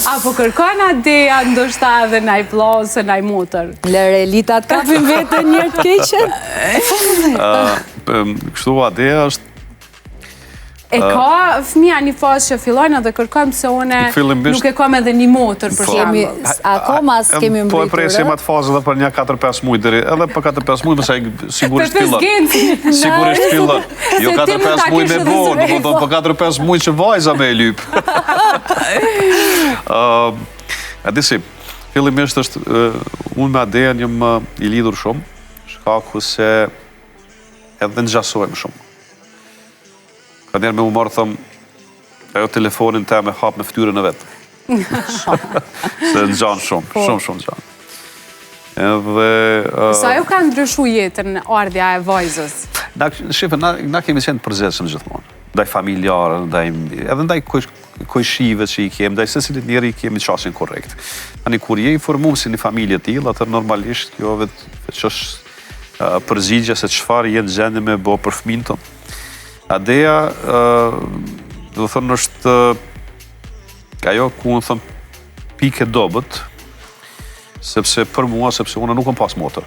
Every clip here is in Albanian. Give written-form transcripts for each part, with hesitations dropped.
Apo kërkon Adea ndoshta edhe naj vllazë, naj motër? Lëre Elita të kapin vetën një të keqen? Kështu Adea është... E ka fëmija një fazë që fillojnë edhe kërkojmë se une nuk e kam edhe një motër për shembull. Akoma s'kemi mbritur. Po e presim atë fazë edhe për një 4-5 muaj deri, edhe për 4-5 muaj mësaj sigurisht fillon. Sigurisht fillon. Jo 4-5 muaj me bo, domethënë për 4-5 muaj që vajza me e lyp. A disi, fillimisht është unë me Adean jam i lidhur shumë, shkaku se edhe ngjasojmë shumë. Ka njerë me u marë, thëmë, ajo telefonin te me hap me ftyrën e vetë. Se në gjanë shumë gjanë. Sa ju ka ndryshu jetën ardhja e vajzës? Shifë, na kemi qenë përgjithshëm gjithmonë. Ndaj familjarë, edhe ndaj kojshive që i kemi, ndaj sesilit njeri i kemi qasin korrekt. Ani kur je i formum si një familje t'il, atër normalisht kjo vetë që është përgjigja se çfarë jenë gjendje me bo për fëmin tonë. Adea, do thënë është ajo ku në thëmë pike dobët, sepse për mua, sepse unë nuk kam pas motër.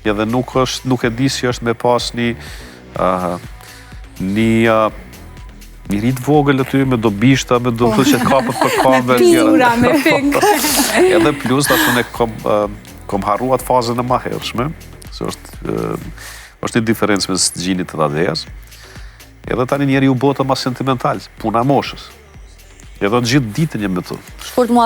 Edhe nuk e di si është me pas një rritë vogël aty, me do bishta, me do që kapët për kamve. Pizura, me pink. Edhe plus, da që ne kom harru atë fazën e ma hershme, se është një diferencë mes gjinit të Adeas. Edhe tani njeri u bota ma sentimental, puna moshës. Edhe në gjithë ditën jem me të. Shkurt mua